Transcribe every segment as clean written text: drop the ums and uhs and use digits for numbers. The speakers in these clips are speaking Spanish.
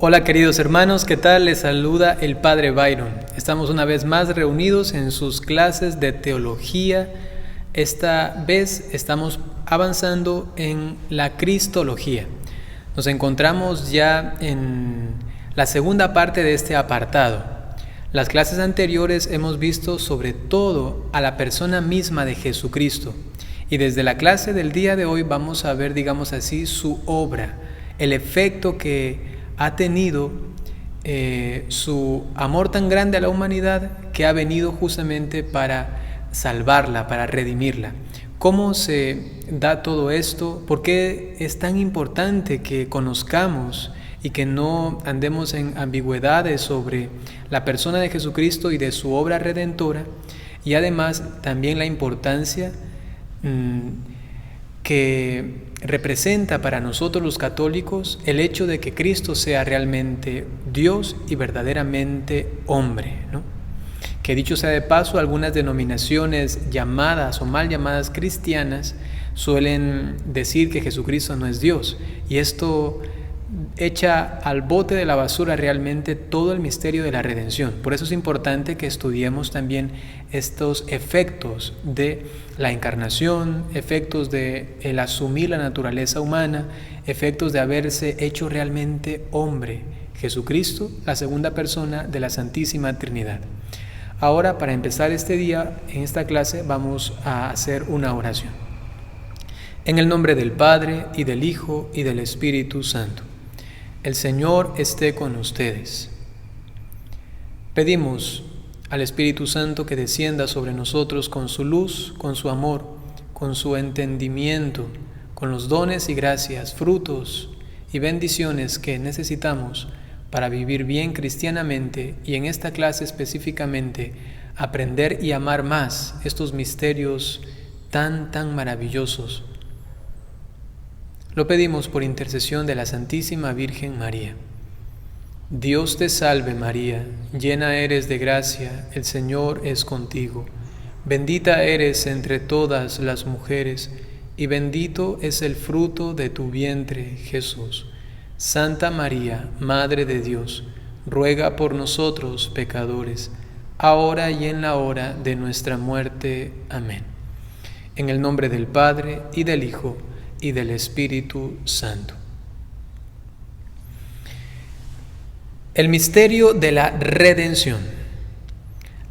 Hola queridos hermanos, ¿qué tal? Les saluda el Padre Byron. Estamos una vez más reunidos en sus clases de teología. Esta vez estamos avanzando en la cristología. Nos encontramos ya en la segunda parte de este apartado. Las clases anteriores hemos visto sobre todo a la persona misma de Jesucristo. Y desde la clase del día de hoy vamos a ver, digamos así, su obra, el efecto que ha tenido su amor tan grande a la humanidad que ha venido justamente para salvarla, para redimirla. ¿Cómo se da todo esto? ¿Por qué es tan importante que conozcamos y que no andemos en ambigüedades sobre la persona de Jesucristo y de su obra redentora? Y además también la importancia que representa para nosotros los católicos el hecho de que Cristo sea realmente Dios y verdaderamente hombre, ¿no? Que dicho sea de paso, algunas denominaciones llamadas o mal llamadas cristianas suelen decir que Jesucristo no es Dios, y esto echa al bote de la basura realmente todo el misterio de la redención. Por eso es importante que estudiemos también estos efectos de la encarnación, efectos de el asumir la naturaleza humana, efectos de haberse hecho realmente hombre, Jesucristo, la segunda persona de la Santísima Trinidad. Ahora, para empezar este día, en esta clase, vamos a hacer una oración. En el nombre del Padre, y del Hijo, y del Espíritu Santo. El Señor esté con ustedes. Pedimos al Espíritu Santo que descienda sobre nosotros con su luz, con su amor, con su entendimiento, con los dones y gracias, frutos y bendiciones que necesitamos para vivir bien cristianamente, y en esta clase específicamente aprender y amar más estos misterios tan maravillosos. Lo pedimos por intercesión de la Santísima Virgen María. Dios te salve María, llena eres de gracia, el Señor es contigo. Bendita eres entre todas las mujeres, y bendito es el fruto de tu vientre, Jesús. Santa María, Madre de Dios, ruega por nosotros pecadores, ahora y en la hora de nuestra muerte. Amén. En el nombre del Padre, y del Hijo, y del Espíritu Santo. El misterio de la redención.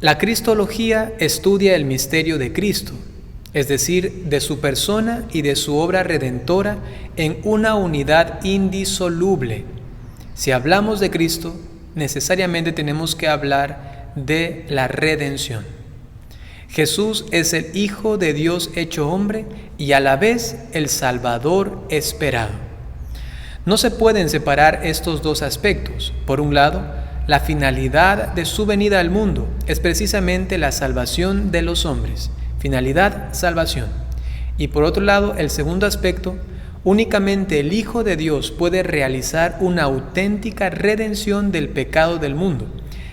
La cristología estudia el misterio de Cristo, es decir, de su persona y de su obra redentora en una unidad indisoluble. Si hablamos de Cristo, necesariamente tenemos que hablar de la redención. Jesús es el Hijo de Dios hecho hombre y a la vez el Salvador esperado. No se pueden separar estos dos aspectos. Por un lado, la finalidad de su venida al mundo es precisamente la salvación de los hombres. Finalidad, salvación. Y por otro lado, el segundo aspecto, únicamente el Hijo de Dios puede realizar una auténtica redención del pecado del mundo.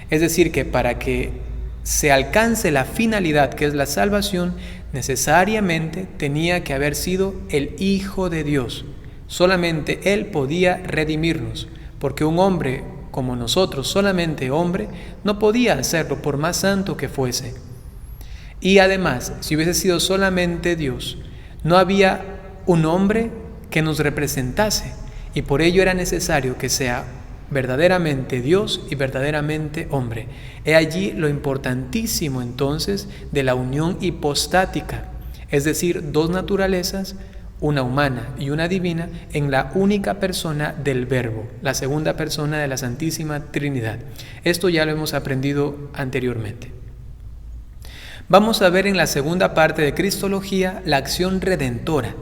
Es decir, que para que se alcance la finalidad que es la salvación, necesariamente tenía que haber sido el Hijo de Dios. Solamente Él podía redimirnos, porque un hombre como nosotros, solamente hombre, no podía hacerlo por más santo que fuese. Y además, si hubiese sido solamente Dios, no había un hombre que nos representase, y por ello era necesario que sea verdaderamente Dios y verdaderamente hombre. He allí lo importantísimo entonces de la unión hipostática, es decir, dos naturalezas, una humana y una divina, en la única persona del Verbo, la segunda persona de la Santísima Trinidad. Esto ya lo hemos aprendido anteriormente. Vamos a ver en la segunda parte de Cristología la acción redentora,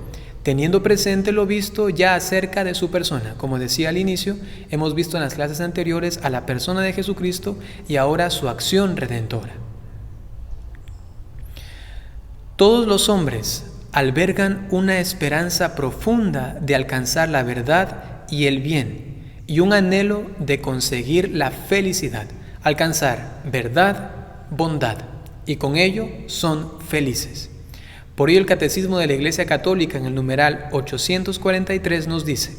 teniendo presente lo visto ya acerca de su persona. Como decía al inicio, hemos visto en las clases anteriores a la persona de Jesucristo y ahora su acción redentora. Todos los hombres albergan una esperanza profunda de alcanzar la verdad y el bien, y un anhelo de conseguir la felicidad, alcanzar verdad, bondad, y con ello son felices. Por ello el Catecismo de la Iglesia Católica en el numeral 843 nos dice: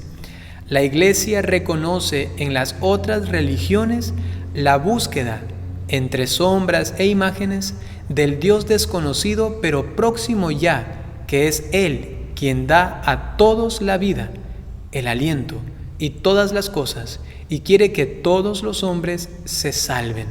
La Iglesia reconoce en las otras religiones la búsqueda entre sombras e imágenes del Dios desconocido pero próximo ya, que es Él quien da a todos la vida, el aliento y todas las cosas, y quiere que todos los hombres se salven.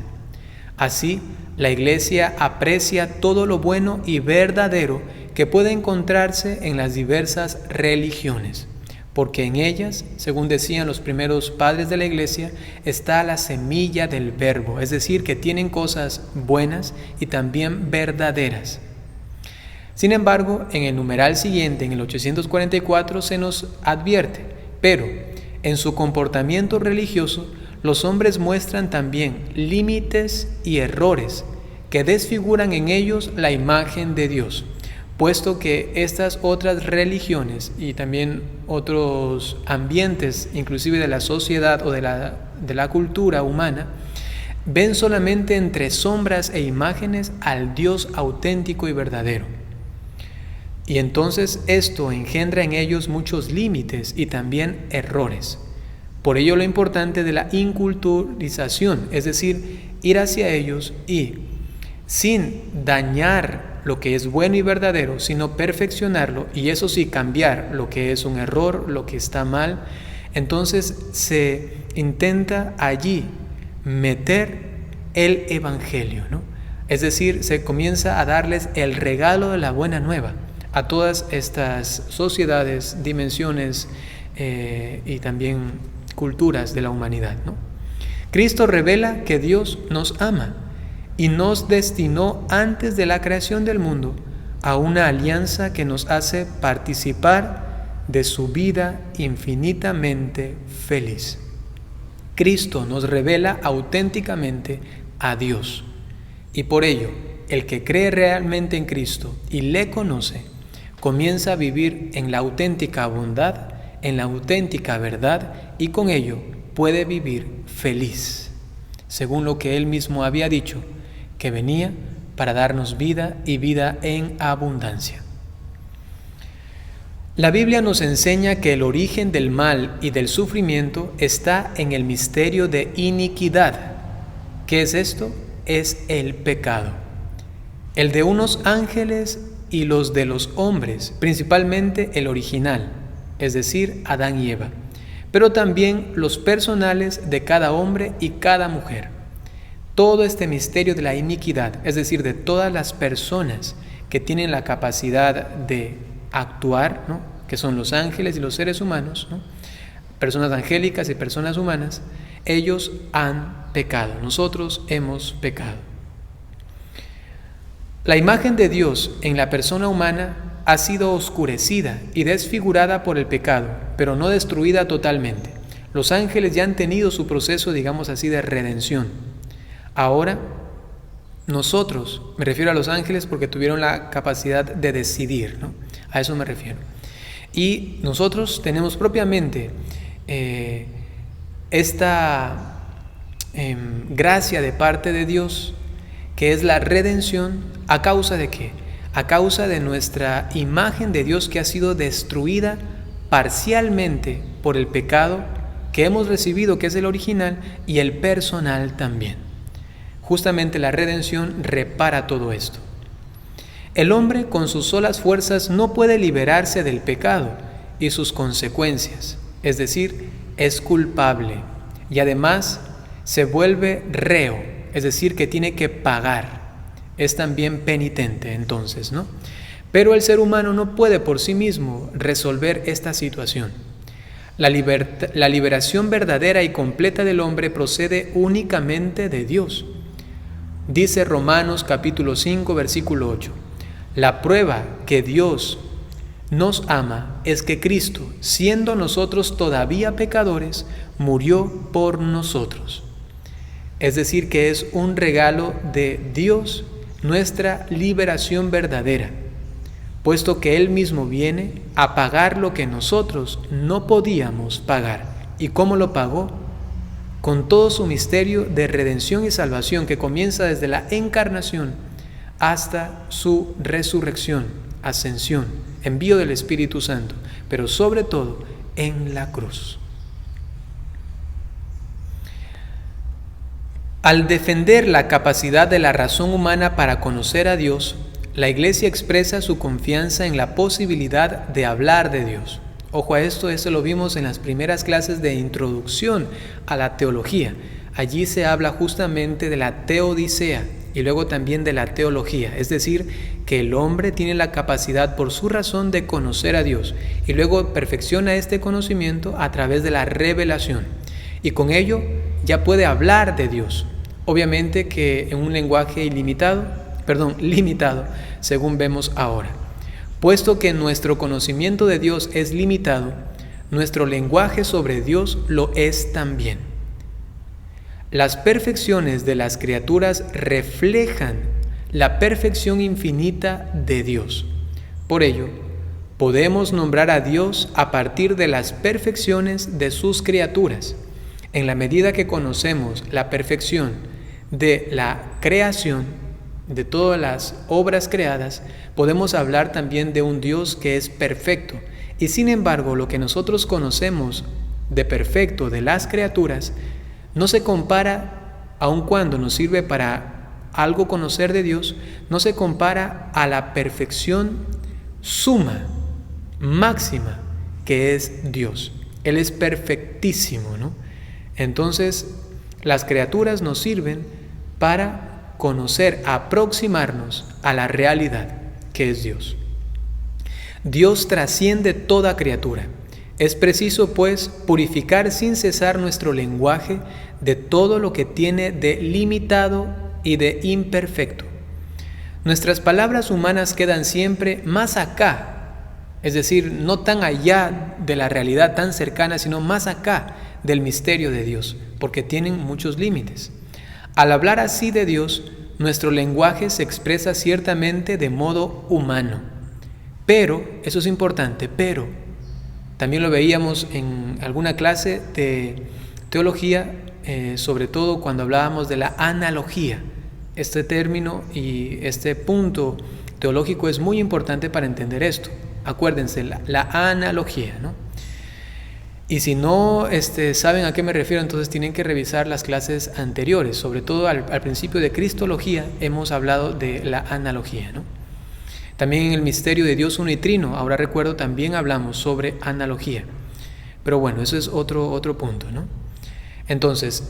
Así, la Iglesia aprecia todo lo bueno y verdadero que puede encontrarse en las diversas religiones, porque en ellas, según decían los primeros padres de la Iglesia, está la semilla del Verbo, es decir, que tienen cosas buenas y también verdaderas. Sin embargo, en el numeral siguiente, en el 844, se nos advierte: pero en su comportamiento religioso, los hombres muestran también límites y errores que desfiguran en ellos la imagen de Dios, puesto que estas otras religiones y también otros ambientes, inclusive de la sociedad o de la cultura humana, ven solamente entre sombras e imágenes al Dios auténtico y verdadero. Y entonces esto engendra en ellos muchos límites y también errores. Por ello lo importante de la inculturización, es decir, ir hacia ellos y, sin dañar lo que es bueno y verdadero, sino perfeccionarlo, y eso sí, cambiar lo que es un error, lo que está mal, entonces se intenta allí meter el Evangelio, ¿no? Es decir, se comienza a darles el regalo de la buena nueva a todas estas sociedades, dimensiones y también culturas de la humanidad, ¿no? Cristo revela que Dios nos ama y nos destinó antes de la creación del mundo a una alianza que nos hace participar de su vida infinitamente feliz. Cristo nos revela auténticamente a Dios, y por ello el que cree realmente en Cristo y le conoce comienza a vivir en la auténtica bondad, en la auténtica verdad, y con ello puede vivir feliz, según lo que Él mismo había dicho, que venía para darnos vida y vida en abundancia. La Biblia nos enseña que el origen del mal y del sufrimiento está en el misterio de iniquidad. ¿Qué es esto? Es el pecado. El de unos ángeles y los de los hombres, principalmente el original, es decir, Adán y Eva, pero también los personales de cada hombre y cada mujer. Todo este misterio de la iniquidad, es decir, de todas las personas que tienen la capacidad de actuar, ¿no?, que son los ángeles y los seres humanos, ¿no?, personas angélicas y personas humanas, ellos han pecado, nosotros hemos pecado. La imagen de Dios en la persona humana ha sido oscurecida y desfigurada por el pecado, pero no destruida totalmente. Los ángeles ya han tenido su proceso, digamos así, de redención. Ahora, nosotros, me refiero a los ángeles porque tuvieron la capacidad de decidir, ¿no? A eso me refiero. Y nosotros tenemos propiamente esta gracia de parte de Dios, que es la redención. ¿A causa de qué? A causa de nuestra imagen de Dios que ha sido destruida parcialmente por el pecado que hemos recibido, que es el original, y el personal también. Justamente la redención repara todo esto. El hombre con sus solas fuerzas no puede liberarse del pecado y sus consecuencias, es decir, es culpable y además se vuelve reo, es decir, que tiene que pagar. Es también penitente entonces, ¿no? Pero el ser humano no puede por sí mismo resolver esta situación. La liberación verdadera y completa del hombre procede únicamente de Dios. Dice Romanos capítulo 5, versículo 8. La prueba que Dios nos ama es que Cristo, siendo nosotros todavía pecadores, murió por nosotros. Es decir, que es un regalo de Dios nuestra liberación verdadera, puesto que Él mismo viene a pagar lo que nosotros no podíamos pagar. ¿Y cómo lo pagó? Con todo su misterio de redención y salvación que comienza desde la encarnación hasta su resurrección, ascensión, envío del Espíritu Santo, pero sobre todo en la cruz. Al defender la capacidad de la razón humana para conocer a Dios, la Iglesia expresa su confianza en la posibilidad de hablar de Dios. Ojo a esto lo vimos en las primeras clases de introducción a la teología. Allí se habla justamente de la teodicea y luego también de la teología, es decir, que el hombre tiene la capacidad por su razón de conocer a Dios y luego perfecciona este conocimiento a través de la revelación y con ello ya puede hablar de Dios. Obviamente que en un lenguaje limitado, según vemos ahora. Puesto que nuestro conocimiento de Dios es limitado, nuestro lenguaje sobre Dios lo es también. Las perfecciones de las criaturas reflejan la perfección infinita de Dios. Por ello, podemos nombrar a Dios a partir de las perfecciones de sus criaturas. En la medida que conocemos la perfección de la creación, de todas las obras creadas, podemos hablar también de un Dios que es perfecto. Y sin embargo, lo que nosotros conocemos de perfecto de las criaturas no se compara, aun cuando nos sirve para algo conocer de Dios, no se compara a la perfección suma, máxima, que es Dios. Él es perfectísimo, ¿no? Entonces, las criaturas nos sirven para conocer, aproximarnos a la realidad que es Dios. Dios trasciende toda criatura. Es preciso, pues, purificar sin cesar nuestro lenguaje de todo lo que tiene de limitado y de imperfecto. Nuestras palabras humanas quedan siempre más acá, es decir, no tan allá de la realidad tan cercana, sino más acá del misterio de Dios, porque tienen muchos límites. Al hablar así de Dios, nuestro lenguaje se expresa ciertamente de modo humano. Pero, eso es importante, pero, también lo veíamos en alguna clase de teología, sobre todo cuando hablábamos de la analogía. Este término y este punto teológico es muy importante para entender esto. Acuérdense, la analogía, ¿no? Y si no saben a qué me refiero, entonces tienen que revisar las clases anteriores. Sobre todo al principio de Cristología hemos hablado de la analogía, ¿no? También en el misterio de Dios uno y trino, ahora recuerdo, también hablamos sobre analogía. Pero bueno, eso es otro punto, ¿no? Entonces,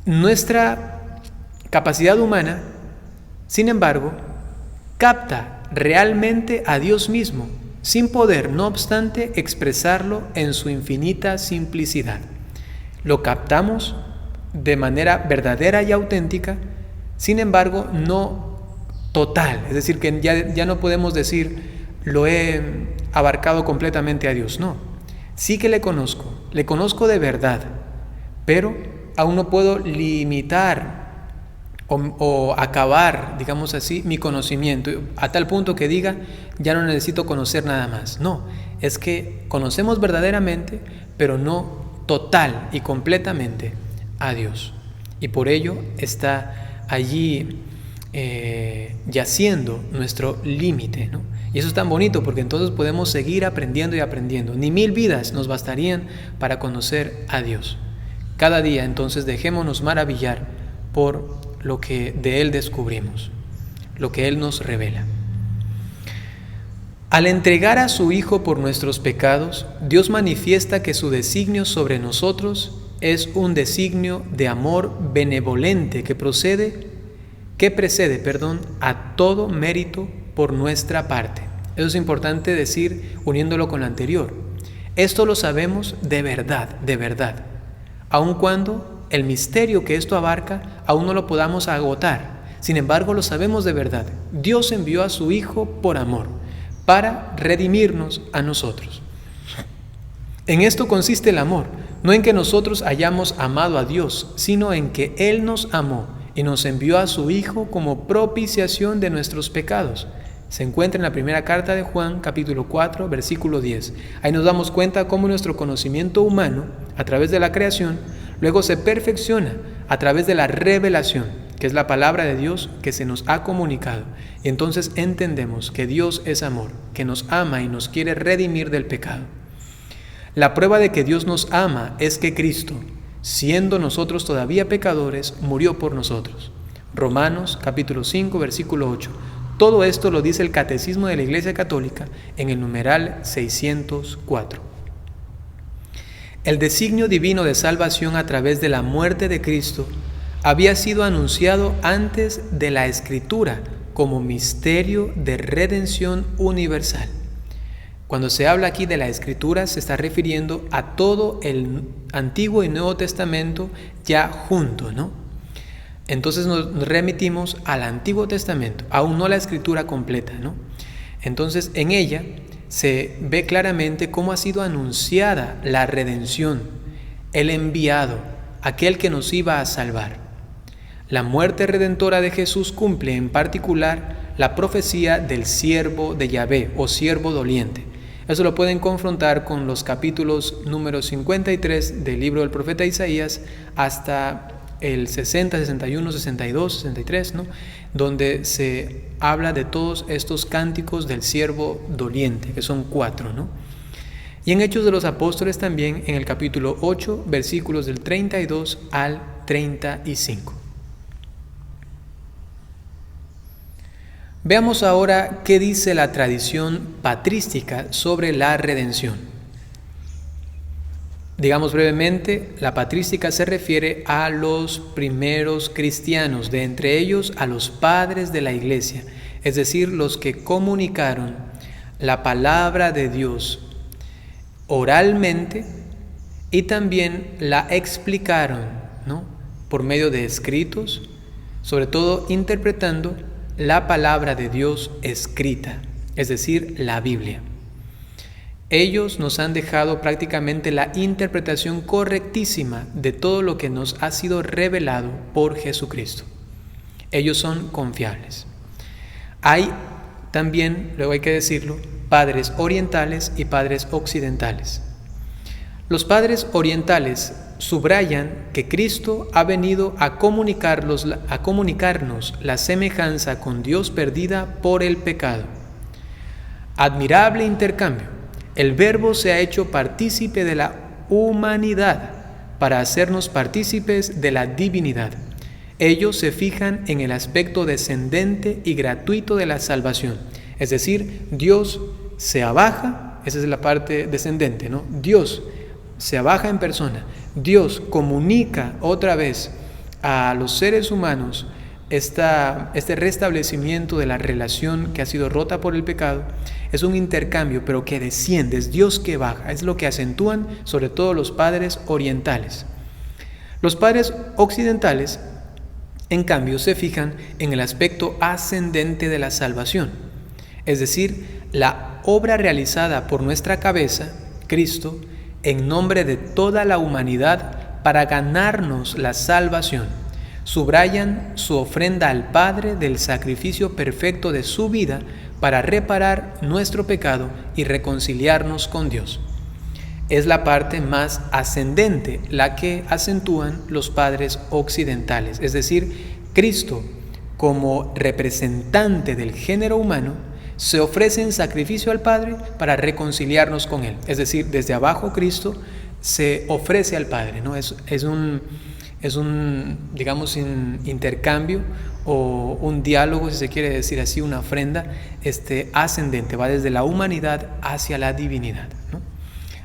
nuestra capacidad humana, sin embargo, capta realmente a Dios mismo, sin poder, no obstante, expresarlo en su infinita simplicidad. Lo captamos de manera verdadera y auténtica, sin embargo, no total. Es decir, que ya no podemos decir, lo he abarcado completamente a Dios. No, sí que le conozco de verdad, pero aún no puedo limitar o acabar, digamos así, mi conocimiento a tal punto que diga, ya no necesito conocer nada más. No, es que conocemos verdaderamente, pero no total y completamente a Dios. Y por ello está allí yaciendo nuestro límite, ¿no? Y eso es tan bonito porque entonces podemos seguir aprendiendo y aprendiendo. Ni 1000 vidas nos bastarían para conocer a Dios. Cada día entonces dejémonos maravillar por lo que de Él descubrimos, lo que Él nos revela. Al entregar a su Hijo por nuestros pecados, Dios manifiesta que su designio sobre nosotros es un designio de amor benevolente que precede a todo mérito por nuestra parte. Eso es importante decir uniéndolo con lo anterior. Esto lo sabemos de verdad, aun cuando el misterio que esto abarca aún no lo podamos agotar. Sin embargo, lo sabemos de verdad. Dios envió a su Hijo por amor, para redimirnos a nosotros. En esto consiste el amor, no en que nosotros hayamos amado a Dios, sino en que Él nos amó y nos envió a su Hijo como propiciación de nuestros pecados. Se encuentra en la primera carta de Juan, capítulo 4, versículo 10. Ahí nos damos cuenta cómo nuestro conocimiento humano, a través de la creación, luego se perfecciona a través de la revelación, que es la palabra de Dios que se nos ha comunicado. Y entonces entendemos que Dios es amor, que nos ama y nos quiere redimir del pecado. La prueba de que Dios nos ama es que Cristo, siendo nosotros todavía pecadores, murió por nosotros. Romanos capítulo 5, versículo 8. Todo esto lo dice el Catecismo de la Iglesia Católica en el numeral 604. El designio divino de salvación a través de la muerte de Cristo había sido anunciado antes de la Escritura como misterio de redención universal. Cuando se habla aquí de la Escritura, se está refiriendo a todo el Antiguo y Nuevo Testamento ya junto, ¿no? Entonces nos remitimos al Antiguo Testamento, aún no la Escritura completa, ¿no? Entonces en ella se ve claramente cómo ha sido anunciada la redención, el enviado, aquel que nos iba a salvar. La muerte redentora de Jesús cumple en particular la profecía del siervo de Yahvé o siervo doliente. Eso lo pueden confrontar con los capítulos número 53 del libro del profeta Isaías hasta el 60, 61, 62, 63, ¿no? Donde se habla de todos estos cánticos del siervo doliente, que son 4, ¿no? Y en Hechos de los Apóstoles también, en el capítulo 8, versículos del 32 al 35. Veamos ahora qué dice la tradición patrística sobre la redención. Digamos brevemente, la patrística se refiere a los primeros cristianos, de entre ellos a los padres de la Iglesia, es decir, los que comunicaron la palabra de Dios oralmente y también la explicaron, ¿no? Por medio de escritos, sobre todo interpretando la palabra de Dios escrita, es decir, la Biblia. Ellos nos han dejado prácticamente la interpretación correctísima de todo lo que nos ha sido revelado por Jesucristo. Ellos son confiables. Hay también, luego hay que decirlo, padres orientales y padres occidentales. Los padres orientales subrayan que Cristo ha venido a comunicarnos la semejanza con Dios perdida por el pecado. Admirable intercambio. El Verbo se ha hecho partícipe de la humanidad para hacernos partícipes de la divinidad. Ellos se fijan en el aspecto descendente y gratuito de la salvación. Es decir, Dios se abaja, esa es la parte descendente, ¿no? Dios se abaja en persona. Dios comunica otra vez a los seres humanos este restablecimiento de la relación que ha sido rota por el pecado. Es un intercambio, pero que desciende, es Dios que baja, es lo que acentúan sobre todo los padres orientales. Los padres occidentales, en cambio, se fijan en el aspecto ascendente de la salvación, es decir, la obra realizada por nuestra cabeza, Cristo, en nombre de toda la humanidad para ganarnos la salvación. Subrayan su ofrenda al Padre del sacrificio perfecto de su vida para reparar nuestro pecado y reconciliarnos con Dios. Es la parte más ascendente la que acentúan los padres occidentales, es decir, Cristo como representante del género humano se ofrece en sacrificio al Padre para reconciliarnos con Él. Es decir, desde abajo Cristo se ofrece al Padre, ¿no? Es un, digamos, intercambio o un diálogo, si se quiere decir así, una ofrenda ascendente, va desde la humanidad hacia la divinidad, ¿no?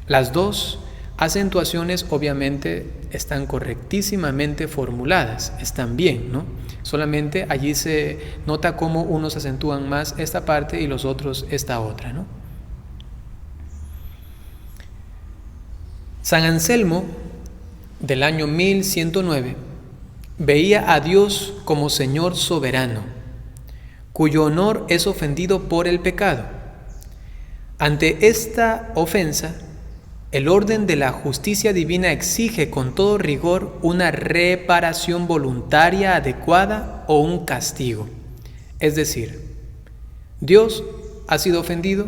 Las dos acentuaciones obviamente están correctísimamente formuladas, están bien, ¿no? Solamente allí se nota cómo unos acentúan más esta parte y los otros esta otra, ¿no? San Anselmo, del año 1109, veía a Dios como Señor soberano, cuyo honor es ofendido por el pecado. Ante esta ofensa, el orden de la justicia divina exige con todo rigor una reparación voluntaria adecuada o un castigo. Es decir, Dios ha sido ofendido,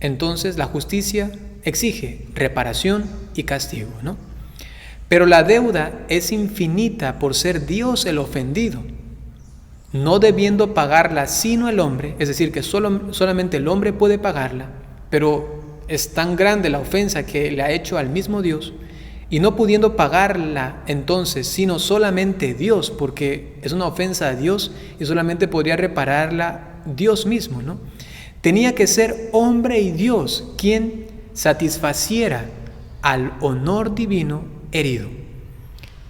entonces la justicia exige reparación y castigo, ¿no? Pero la deuda es infinita por ser Dios el ofendido, no debiendo pagarla sino el hombre, es decir, que solamente el hombre puede pagarla, pero es tan grande la ofensa que le ha hecho al mismo Dios. y no pudiendo pagarla entonces, sino solamente Dios, porque es una ofensa a Dios y solamente podría repararla Dios mismo, ¿no? Tenía que ser hombre y Dios quien satisfaciera al honor divino herido.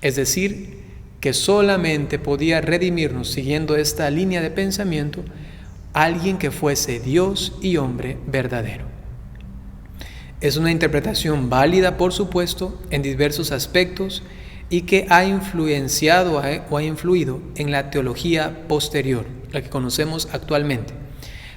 Es decir, que solamente podía redimirnos siguiendo esta línea de pensamiento alguien que fuese Dios y hombre verdadero. Es una interpretación válida, por supuesto, en diversos aspectos y que ha influenciado o ha influido en la teología posterior, la que conocemos actualmente.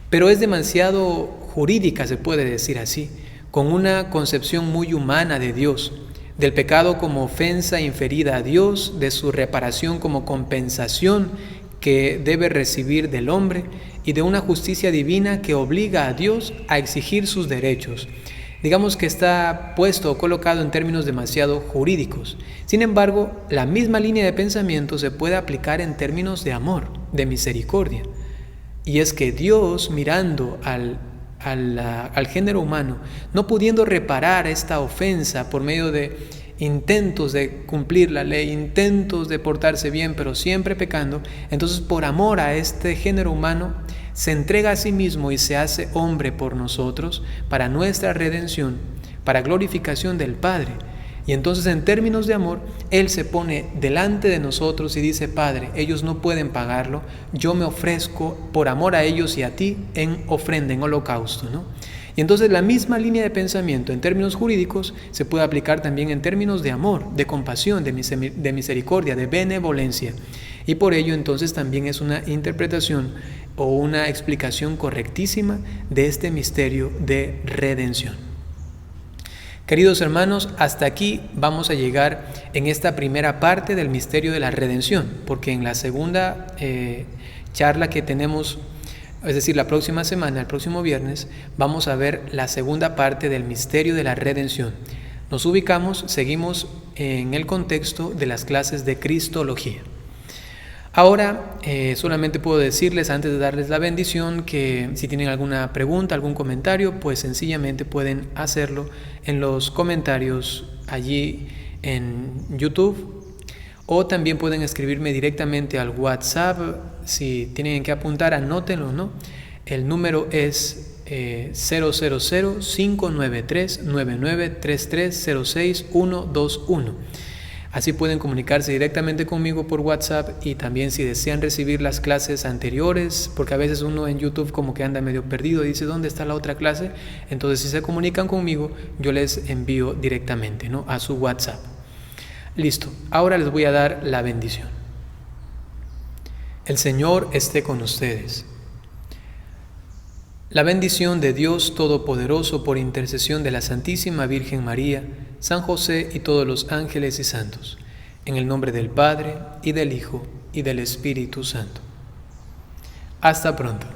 Pero es demasiado jurídica, se puede decir así, con una concepción muy humana de Dios, del pecado como ofensa inferida a Dios, de su reparación como compensación que debe recibir del hombre y de una justicia divina que obliga a Dios a exigir sus derechos. Digamos que está puesto o colocado en términos demasiado jurídicos. Sin embargo, la misma línea de pensamiento se puede aplicar en términos de amor, de misericordia. Y es que Dios, mirando al género humano, no pudiendo reparar esta ofensa por medio de intentos de cumplir la ley, intentos de portarse bien, pero siempre pecando, entonces por amor a este género humano, se entrega a sí mismo y se hace hombre por nosotros para nuestra redención, para glorificación del Padre. Y entonces en términos de amor, Él se pone delante de nosotros y dice: Padre, ellos no pueden pagarlo, yo me ofrezco por amor a ellos y a ti en ofrenda, en holocausto, ¿no? Y entonces la misma línea de pensamiento en términos jurídicos se puede aplicar también en términos de amor, de compasión, de misericordia, de benevolencia. Y por ello entonces también es una interpretación o una explicación correctísima de este misterio de redención. Queridos hermanos, hasta aquí vamos a llegar en esta primera parte del misterio de la redención, porque en la segunda charla que tenemos, es decir, la próxima semana, el próximo viernes, vamos a ver la segunda parte del misterio de la redención. Nos ubicamos, seguimos en el contexto de las clases de Cristología. Ahora, solamente puedo decirles, antes de darles la bendición, que si tienen alguna pregunta, algún comentario, pues sencillamente pueden hacerlo en los comentarios allí en YouTube, o también pueden escribirme directamente al WhatsApp. Si tienen que apuntar, anótenlo, ¿no? El número es 000-593-9933-06-121. Así pueden comunicarse directamente conmigo por WhatsApp, y también si desean recibir las clases anteriores, porque a veces uno en YouTube como que anda medio perdido y dice ¿dónde está la otra clase? Entonces si se comunican conmigo, yo les envío directamente, ¿no?, a su WhatsApp. Listo, ahora les voy a dar la bendición. El Señor esté con ustedes. La bendición de Dios Todopoderoso, por intercesión de la Santísima Virgen María, San José y todos los ángeles y santos, en el nombre del Padre, y del Hijo, y del Espíritu Santo. Hasta pronto.